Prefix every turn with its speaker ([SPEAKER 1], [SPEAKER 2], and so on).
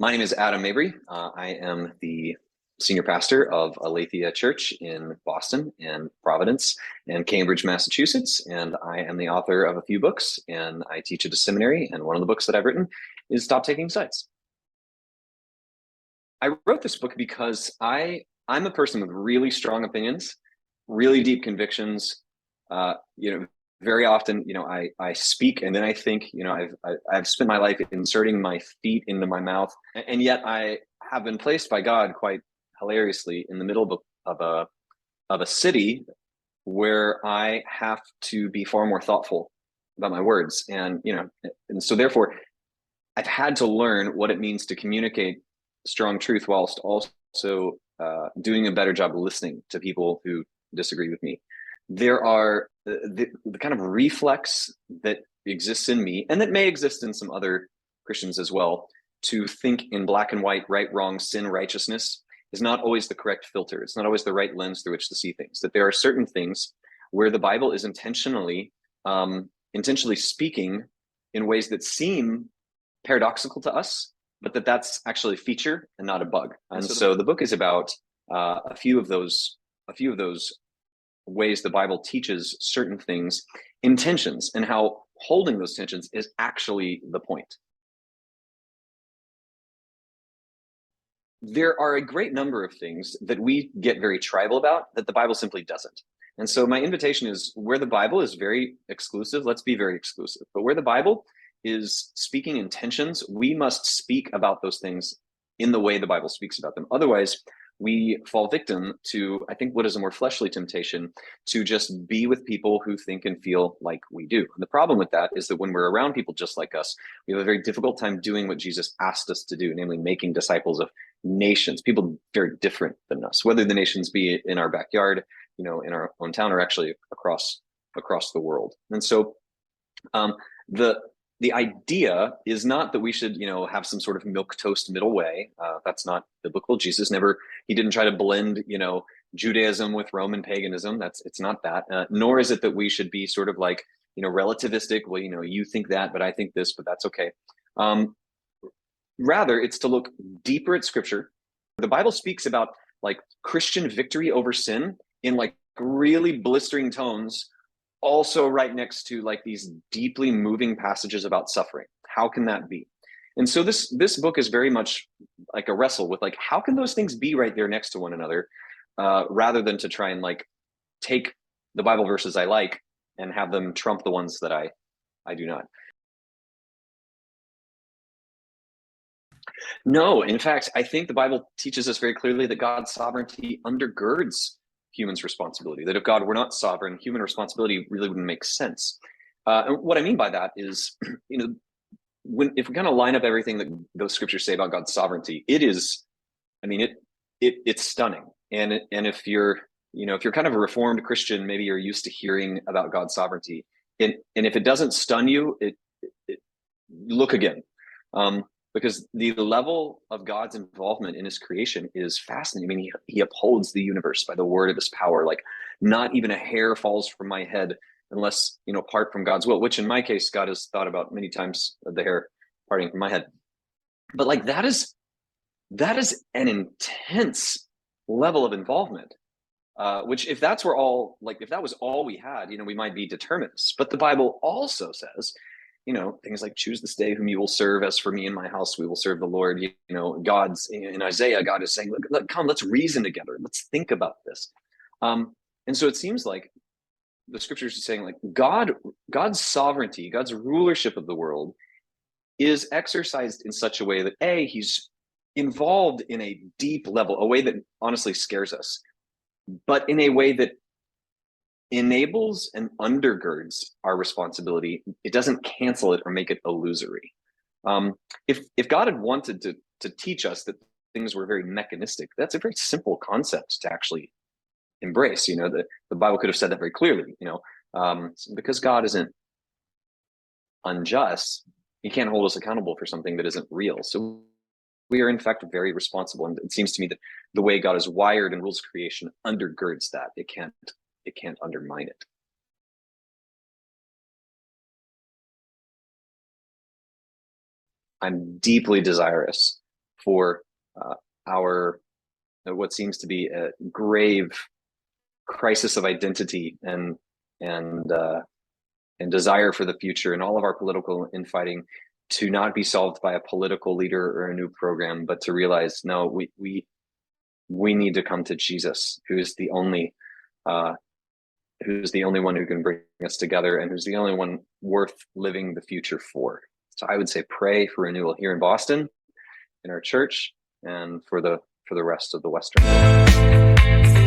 [SPEAKER 1] My name is Adam Mabry. I am the senior pastor of Aletheia Church in Boston and Providence and Cambridge, Massachusetts. And I am the author of a few books, and I teach at a seminary. And one of the books that I've written is Stop Taking Sides. I wrote this book because I'm a person with really strong opinions, really deep convictions. Very often, I speak and then I think. I've spent my life inserting my feet into my mouth, and yet I have been placed by God quite hilariously in the middle of a city where I have to be far more thoughtful about my words, and so therefore I've had to learn what it means to communicate strong truth whilst also doing a better job of listening to people who disagree with me. There are the kind of reflex that exists in me, and that may exist in some other Christians as well, to think in black and white, right, wrong, sin, righteousness is not always the correct filter. It's not always the right lens through which to see things. That there are certain things where the Bible is intentionally speaking in ways that seem paradoxical to us, but that's actually a feature and not a bug. And so the book is about a few of those ways the Bible teaches certain things in tensions, and how holding those tensions is actually the point. There are a great number of things that we get very tribal about that the Bible simply doesn't. And so my invitation is, where the Bible is very exclusive, let's be very exclusive. But where the Bible is speaking in tensions, we must speak about those things in the way the Bible speaks about them. Otherwise, we fall victim to, I think, what is a more fleshly temptation to just be with people who think and feel like we do. And the problem with that is that when we're around people just like us, we have a very difficult time doing what Jesus asked us to do, namely making disciples of nations, people very different than us, whether the nations be in our backyard, in our own town, or actually across the world. And so the idea is not that we should, have some sort of milquetoast middle way. That's not biblical. Jesus he didn't try to blend, Judaism with Roman paganism. It's not that. Nor is it that we should be sort of like, relativistic. Well, you think that, but I think this, but that's okay. Rather, it's to look deeper at Scripture. The Bible speaks about like Christian victory over sin in like really blistering tones, also right next to like these deeply moving passages about suffering. How can that be? And so this book is very much like a wrestle with like, how can those things be right there next to one another, rather than to try and like take the Bible verses I like and have them trump the ones that I do not. No, in fact, I think the Bible teaches us very clearly that God's sovereignty undergirds human's responsibility, that if God were not sovereign, human responsibility really wouldn't make sense. And what I mean by that is, if we kind of line up everything that those scriptures say about God's sovereignty, it's stunning. And if you're kind of a Reformed Christian, maybe you're used to hearing about God's sovereignty. And if it doesn't stun you, look again. Because the level of God's involvement in his creation is fascinating. I mean, he upholds the universe by the word of his power. Like, not even a hair falls from my head unless, apart from God's will, which in my case, God has thought about many times, the hair parting from my head. But like, that is an intense level of involvement, which if that was all we had, we might be determinists. But the Bible also says, things like, choose this day whom you will serve. As for me and my house, we will serve the Lord. God's in Isaiah, God is saying, look, come, let's reason together. Let's think about this. And so it seems like the scriptures are saying like God's sovereignty, God's rulership of the world is exercised in such a way that he's involved in a deep level, a way that honestly scares us, but in a way that enables and undergirds our responsibility. It doesn't cancel it or make it illusory. If God had wanted to teach us that things were very mechanistic, that's a very simple concept to actually embrace. The Bible could have said that very clearly. Because God isn't unjust, he can't hold us accountable for something that isn't real. So we are in fact very responsible. And it seems to me that the way God is wired and rules creation undergirds that. It can't undermine it. I'm deeply desirous for our what seems to be a grave crisis of identity and desire for the future, and all of our political infighting to not be solved by a political leader or a new program, but to realize, no, we need to come to Jesus, who's the only one who can bring us together, and who's the only one worth living the future for. So I would say pray for renewal here in Boston, in our church, and for the rest of the Western world.